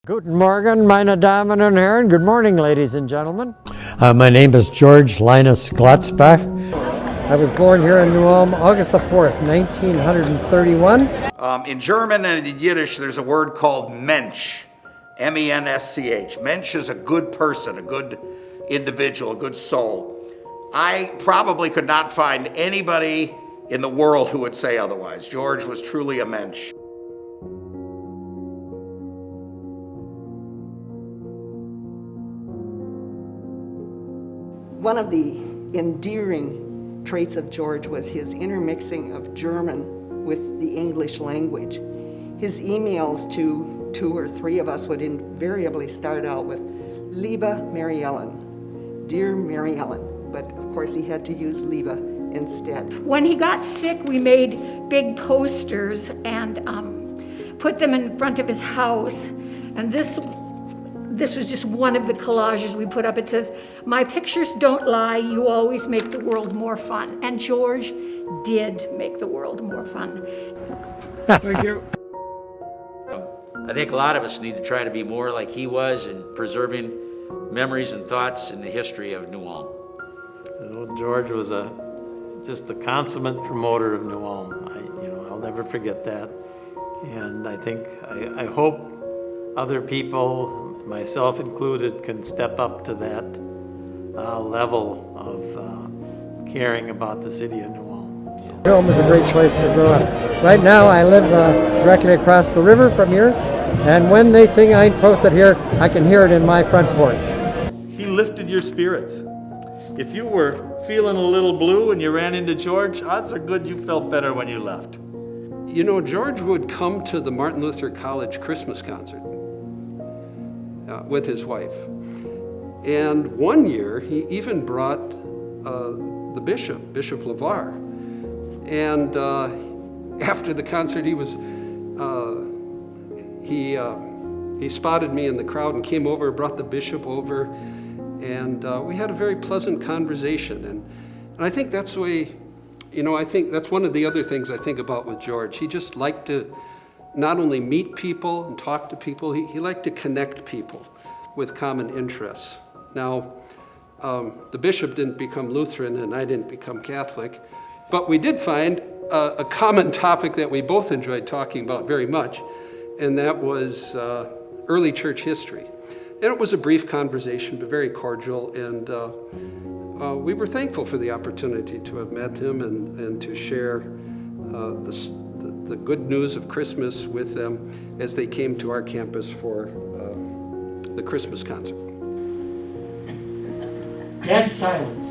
Guten Morgen, meine Damen und Herren. Good morning, ladies and gentlemen. My name is George Linus Glotzbach. I was born here in New Ulm, August the 4th, 1931. In German and in Yiddish, there's a word called Mensch, M-E-N-S-C-H. Mensch is a good person, a good individual, a good soul. I probably could not find anybody in the world who would say otherwise. George was truly a Mensch. One of the endearing traits of George was his intermixing of German with the English language. His emails to two or three of us would invariably start out with, Liebe Mary Ellen, Dear Mary Ellen, but of course he had to use Liebe instead. When he got sick, we made big posters and put them in front of his house, and this was just one of the collages we put up. It says, "My pictures don't lie, you always make the world more fun." And George did make the world more fun. Thank you. I think a lot of us need to try to be more like he was in preserving memories and thoughts in the history of New Ulm. George was just the consummate promoter of New Ulm. I'll never forget that. And I hope other people, myself included, can step up to that level of caring about the city of New Ulm. New Ulm is a great place to grow up. Right now I live directly across the river from here, and when they sing Ein Prosit here, I can hear it in my front porch. He lifted your spirits. If you were feeling a little blue and you ran into George, odds are good you felt better when you left. You know, George would come to the Martin Luther College Christmas concert with his wife. And one year, he even brought the bishop, Bishop LeVar. And after the concert, he spotted me in the crowd and came over, brought the bishop over, and we had a very pleasant conversation. And I think that's the way, I think that's one of the other things I think about with George. He just liked to not only meet people and talk to people, he liked to connect people with common interests. Now, the bishop didn't become Lutheran and I didn't become Catholic, but we did find a common topic that we both enjoyed talking about very much, and that was early church history. And it was a brief conversation, but very cordial, and we were thankful for the opportunity to have met him and to share the good news of Christmas with them as they came to our campus for the Christmas concert. Dead silence.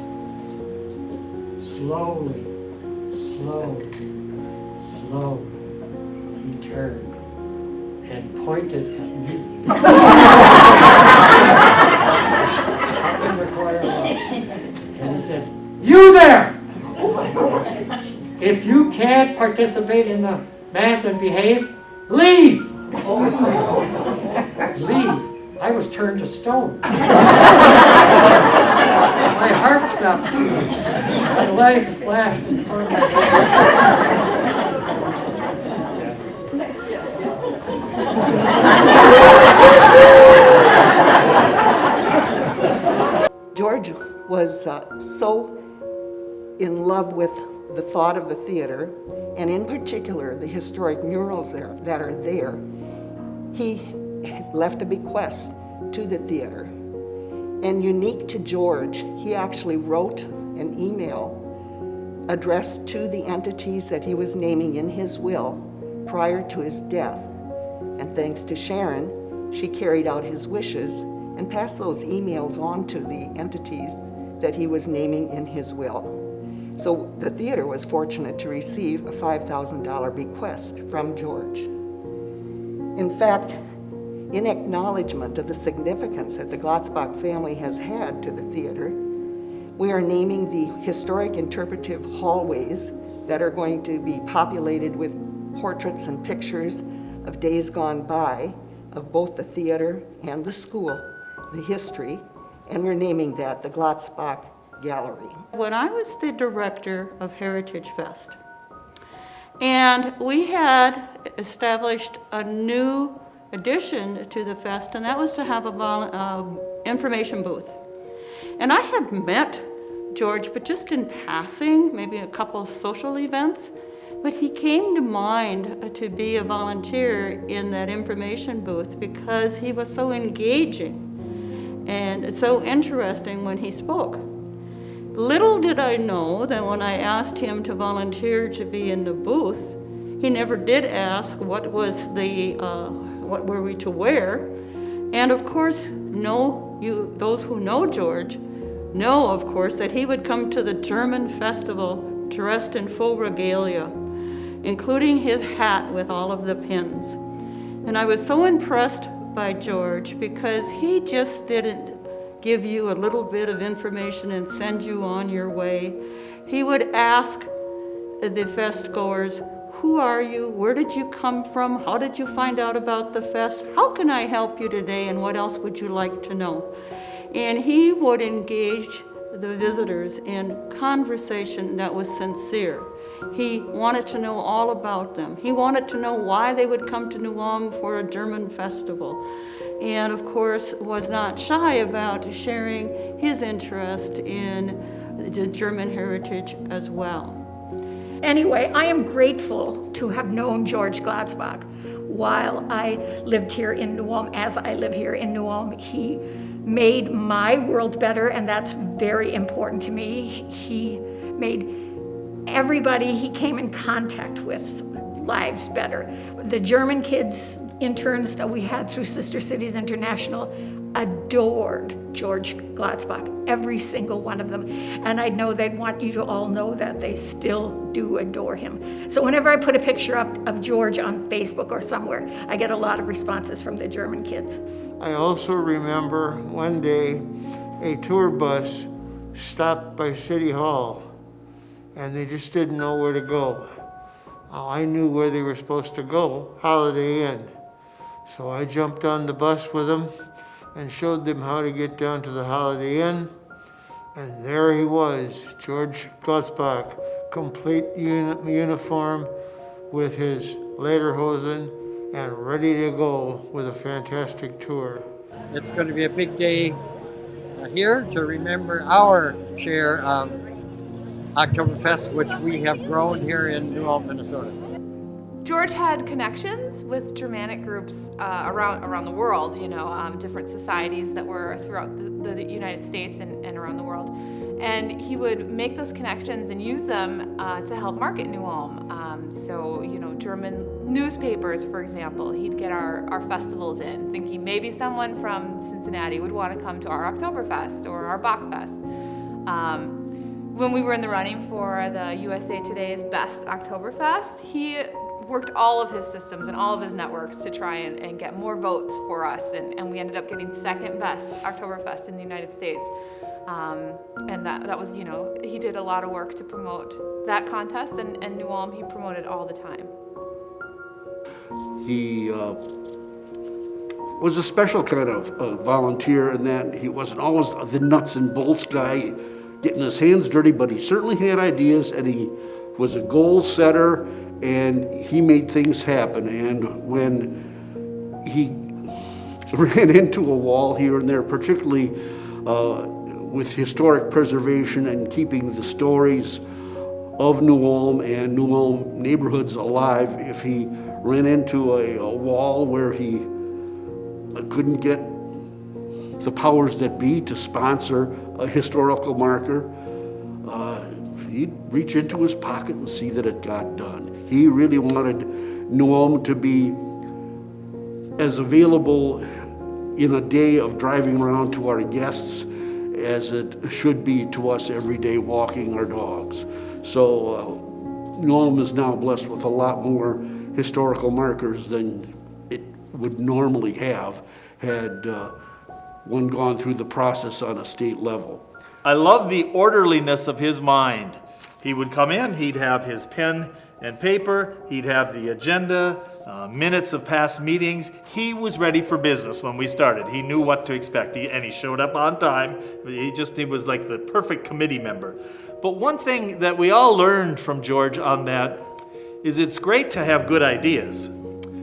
Slowly, he turned and pointed at me. Up in the choir loft. And he said, "You there! If you can't participate in the Mass and behave, leave!" Leave. I was turned to stone. My heart stopped. My life flashed before my George was so in love with the thought of the theater, and in particular the historic murals that are there. He left a bequest to the theater. And unique to George, he actually wrote an email addressed to the entities that he was naming in his will prior to his death. And thanks to Sharon, she carried out his wishes and passed those emails on to the entities that he was naming in his will. So the theater was fortunate to receive a $5,000 bequest from George. In fact, in acknowledgement of the significance that the Glotzbach family has had to the theater, we are naming the historic interpretive hallways that are going to be populated with portraits and pictures of days gone by of both the theater and the school, the history, and we're naming that the Glotzbach Gallery. When I was the director of Heritage Fest, and we had established a new addition to the fest, and that was to have a information booth. And I had met George, but just in passing, maybe a couple of social events. But he came to mind to be a volunteer in that information booth because he was so engaging and so interesting when he spoke. Little did I know that when I asked him to volunteer to be in the booth, he never did ask what were we to wear. And of course, those who know George know, of course, that he would come to the German festival dressed in full regalia, including his hat with all of the pins. And I was so impressed by George because he just didn't give you a little bit of information and send you on your way. He would ask the fest goers, who are you? Where did you come from? How did you find out about the fest? How can I help you today? And what else would you like to know? And he would engage the visitors in conversation that was sincere. He wanted to know all about them. He wanted to know why they would come to New Ulm for a German festival. And of course, was not shy about sharing his interest in the German heritage as well. Anyway, I am grateful to have known George Glotzbach while I lived here in New Ulm. As I live here in New Ulm, he made my world better, and that's very important to me. He made everybody he came in contact with lives better. The German kids, interns that we had through Sister Cities International, adored George Glotzbach, every single one of them. And I know they'd want you to all know that they still do adore him. So whenever I put a picture up of George on Facebook or somewhere, I get a lot of responses from the German kids. I also remember one day a tour bus stopped by City Hall and they just didn't know where to go. I knew where they were supposed to go, Holiday Inn. So I jumped on the bus with them and showed them how to get down to the Holiday Inn. And there he was, George Glotzbach, complete uniform with his lederhosen and ready to go with a fantastic tour. It's going to be a big day here to remember our share of Oktoberfest, which we have grown here in New Ulm, Minnesota. George had connections with Germanic groups around the world, different societies that were throughout the United States and around the world. And he would make those connections and use them to help market New Ulm. German newspapers, for example, he'd get our festivals in, thinking maybe someone from Cincinnati would want to come to our Oktoberfest or our Bachfest. When we were in the running for the USA Today's Best Oktoberfest, he worked all of his systems and all of his networks to try and get more votes for us, and we ended up getting second best Oktoberfest in the United States. And that was, he did a lot of work to promote that contest, and New Ulm he promoted all the time. He was a special kind of volunteer in that he wasn't always the nuts and bolts guy getting his hands dirty, but he certainly had ideas, and he was a goal setter, and he made things happen. And when he ran into a wall here and there, particularly with historic preservation and keeping the stories of New Ulm and New Ulm neighborhoods alive, if he ran into a wall where he couldn't get the powers that be to sponsor a historical marker, he'd reach into his pocket and see that it got done. He really wanted New Ulm to be as available in a day of driving around to our guests as it should be to us every day walking our dogs. So New Ulm is now blessed with a lot more historical markers than it would normally have had one gone through the process on a state level. I love the orderliness of his mind. He would come in, he'd have his pen and paper, he'd have the agenda, minutes of past meetings. He was ready for business when we started. He knew what to expect, and he showed up on time. He was like the perfect committee member. But one thing that we all learned from George on that is it's great to have good ideas,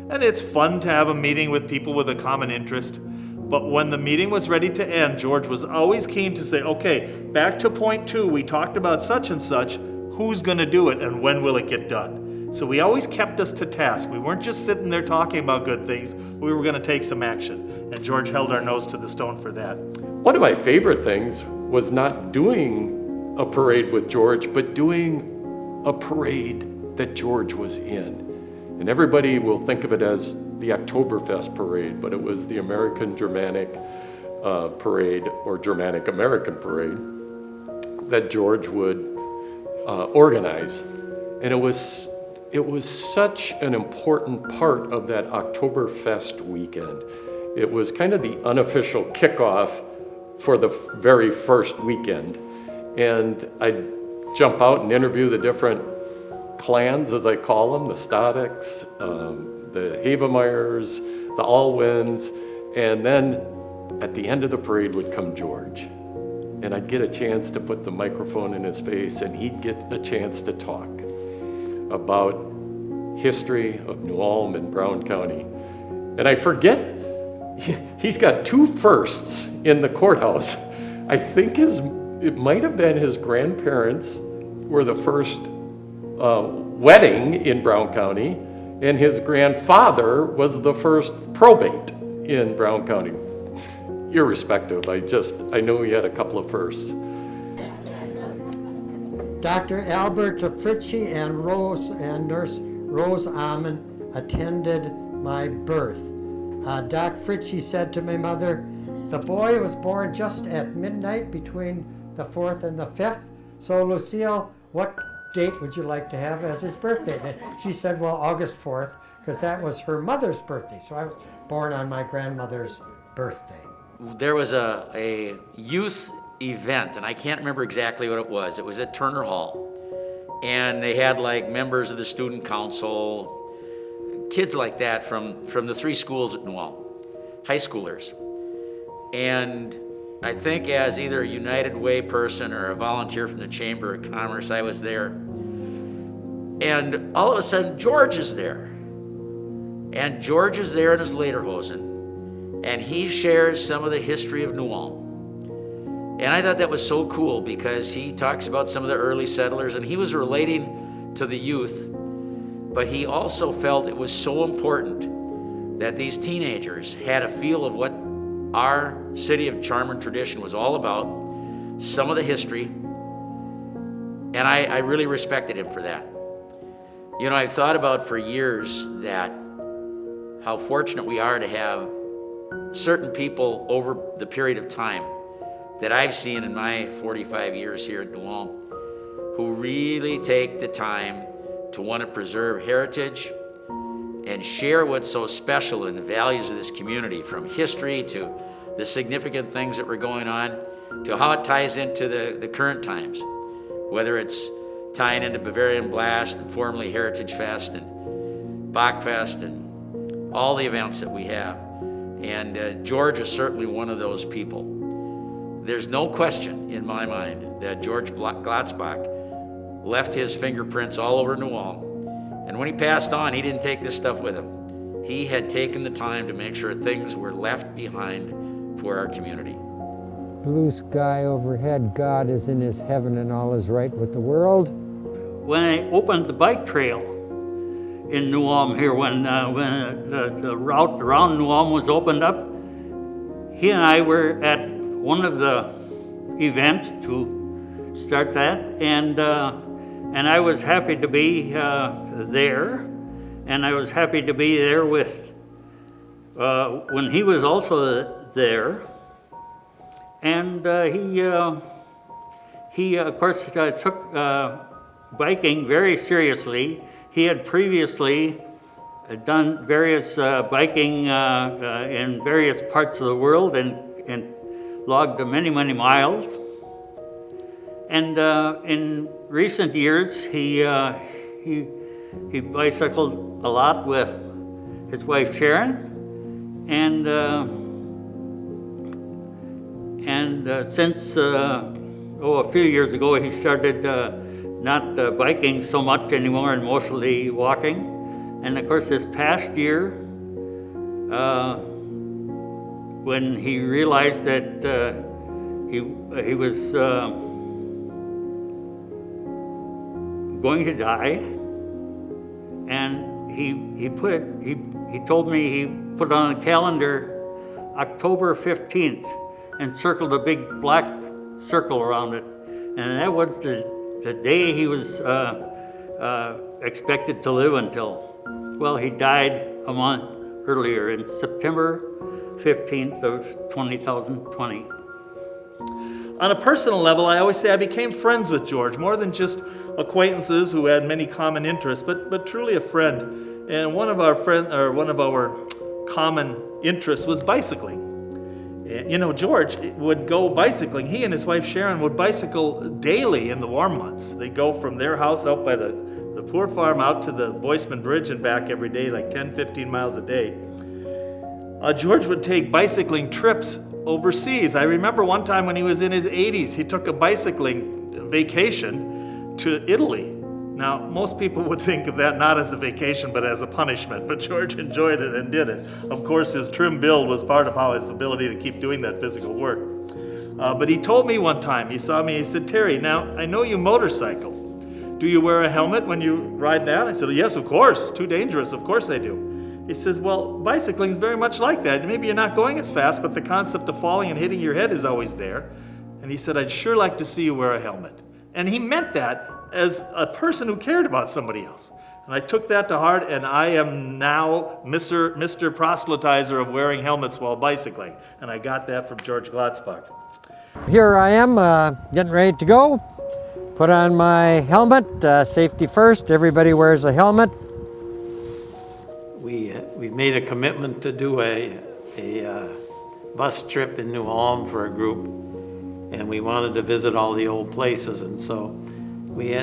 And it's fun to have a meeting with people with a common interest. But when the meeting was ready to end, George was always keen to say, okay, back to point 2, we talked about such and such, who's gonna do it and when will it get done? So he always kept us to task. We weren't just sitting there talking about good things, we were gonna take some action. And George held our nose to the stone for that. One of my favorite things was not doing a parade with George, but doing a parade that George was in. And everybody will think of it as the Oktoberfest parade, but it was the American Germanic parade, or Germanic American parade, that George would organize. And it was such an important part of that Oktoberfest weekend. It was kind of the unofficial kickoff for the very first weekend. And I'd jump out and interview the different clans, as I call them, the Statics, the Havemeyers, the Allwins, and then at the end of the parade would come George. And I'd get a chance to put the microphone in his face, and he'd get a chance to talk about history of New Ulm and Brown County. And I forget, he's got 2 firsts in the courthouse. I think it might have been his grandparents were the first wedding in Brown County, and his grandfather was the first probate in Brown County. Irrespective, I know he had a couple of firsts. Dr. Albert Fritchie and Nurse Rose Amon attended my birth. Doc Fritchie said to my mother, the boy was born just at midnight between the 4th and the 5th. So Lucille, what date would you like to have as his birthday? And she said, well, August 4th, because that was her mother's birthday. So I was born on my grandmother's birthday. There was a youth event, and I can't remember exactly what it was. It was at Turner Hall, and they had like members of the student council, kids like that from the 3 schools at New Ulm, high schoolers. And I think as either a United Way person or a volunteer from the Chamber of Commerce, I was there. And all of a sudden, George is there. And George is there in his lederhosen, and he shares some of the history of New Ulm. And I thought that was so cool because he talks about some of the early settlers, and he was relating to the youth, but he also felt it was so important that these teenagers had a feel of what our city of charm and tradition was all about, some of the history, and I really respected him for that. You know, I've thought about for years that how fortunate we are to have certain people over the period of time that I've seen in my 45 years here at New Ulm who really take the time to want to preserve heritage and share what's so special in the values of this community, from history to the significant things that were going on to how it ties into the current times, whether it's tying into Bavarian Blast and formerly Heritage Fest and Bachfest and all the events that we have. And George is certainly one of those people. There's no question in my mind that George Glotzbach left his fingerprints all over New Ulm. And when he passed on, he didn't take this stuff with him. He had taken the time to make sure things were left behind for our community. Blue sky overhead, God is in his heaven and all is right with the world. When I opened the bike trail in New Ulm here, when the route around New Ulm was opened up, he and I were at one of the events to start that, and I was happy to be there, and I was happy to be there with when he was also there, and he of course took biking very seriously. He had previously done various biking in various parts of the world and logged many, many miles. And in recent years, he bicycled a lot with his wife Sharon, and since a few years ago, he started not biking so much anymore and mostly walking. And of course, this past year, when he realized that he was going to die, and he told me he put on a calendar October 15th and circled a big black circle around it, and that was the day he was expected to live until. Well, he died a month earlier, in September 15th of 2020. On a personal level, I always say I became friends with George, more than just acquaintances who had many common interests, but truly a friend. And one of our common interests was bicycling. You know, George would go bicycling. He and his wife Sharon would bicycle daily in the warm months. They'd go from their house out by the poor farm out to the Boisman Bridge and back every day, like 10, 15 miles a day. George would take bicycling trips overseas. I remember one time when he was in his 80s, he took a bicycling vacation to Italy. Now, most people would think of that not as a vacation, but as a punishment, but George enjoyed it and did it. Of course, his trim build was part of how his ability to keep doing that physical work. But he told me one time, he saw me, he said, "Terry, now, I know you motorcycle. Do you wear a helmet when you ride that?" I said, "Yes, of course. Too dangerous. Of course I do." He says, "Well, bicycling is very much like that. Maybe you're not going as fast, but the concept of falling and hitting your head is always there." And he said, "I'd sure like to see you wear a helmet." And he meant that as a person who cared about somebody else. And I took that to heart, and I am now Mr. Proselytizer of wearing helmets while bicycling. And I got that from George Glotzbach. Here I am, getting ready to go. Put on my helmet, safety first. Everybody wears a helmet. We've made a commitment to do a bus trip in New Ulm for a group, and we wanted to visit all the old places, and so we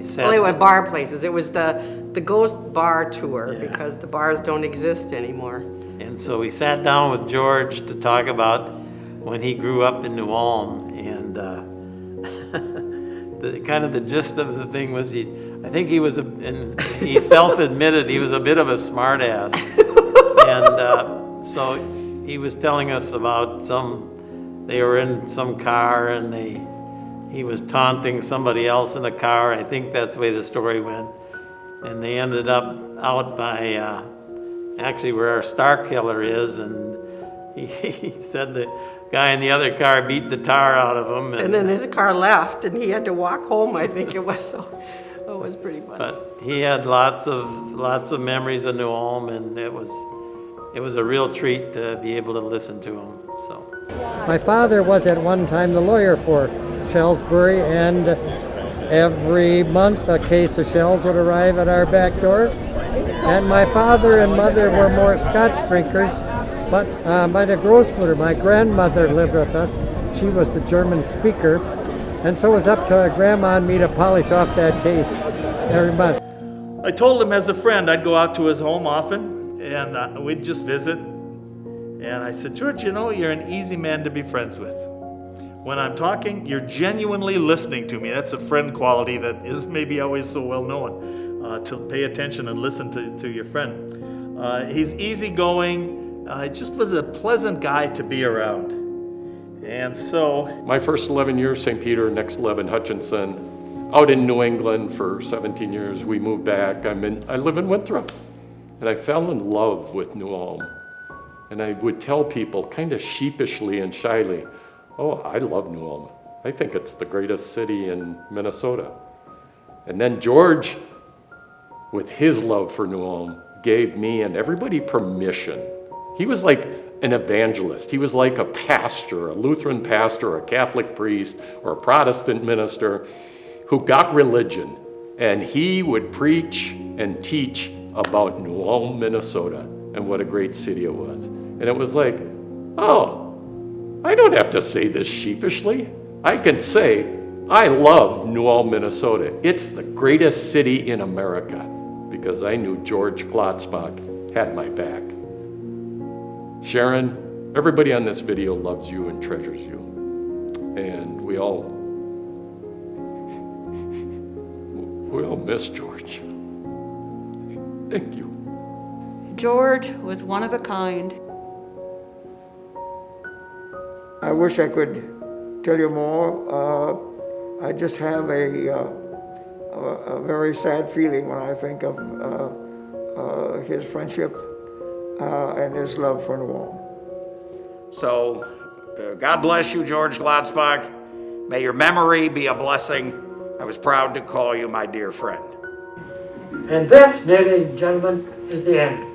said... Well, they were bar places. It was the Ghost Bar Tour, because the bars don't exist anymore. And so we sat down with George to talk about when he grew up in New Ulm, and the gist of the thing was he self-admitted he was a bit of a smartass. And so he was telling us about they were in some car and he was taunting somebody else in a car. I think that's the way the story went. And they ended up out by actually where our Star Killer is, and he said the guy in the other car beat the tar out of him. And then his car left, and he had to walk home, I think it was. So it was pretty funny. But he had lots of memories of New Ulm, and it was a real treat to be able to listen to him. So My father was at one time the lawyer for Shellsbury, and every month a case of shells would arrive at our back door. And my father and mother were more Scotch drinkers, but my grossmother, my grandmother, lived with us. She was the German speaker, and so it was up to Grandma and me to polish off that case every month. I told him as a friend I'd go out to his home often, and we'd just visit. And I said, "George, you know, you're an easy man to be friends with. When I'm talking, you're genuinely listening to me." That's a friend quality that is maybe always so well known, to pay attention and listen to your friend. He's easygoing. Just was a pleasant guy to be around. And so... My first 11 years, St. Peter, next 11, Hutchinson. Out in New England for 17 years. We moved back. I live in Winthrop. And I fell in love with New Ulm. And I would tell people kind of sheepishly and shyly, "Oh, I love New Ulm. I think it's the greatest city in Minnesota." And then George, with his love for New Ulm, gave me and everybody permission. He was like an evangelist. He was like a pastor, a Lutheran pastor, a Catholic priest, or a Protestant minister who got religion, and he would preach and teach about New Ulm, Minnesota, and what a great city it was. And it was like, oh, I don't have to say this sheepishly. I can say, I love New Ulm, Minnesota. It's the greatest city in America, because I knew George Glotzbach had my back. Sharon, everybody on this video loves you and treasures you. And we all miss George. Thank you. George was one of a kind. I wish I could tell you more. I just have a very sad feeling when I think of his friendship and his love for New Ulm. So, God bless you, George Glotzbach. May your memory be a blessing. I was proud to call you my dear friend. And this, ladies and gentlemen, is the end.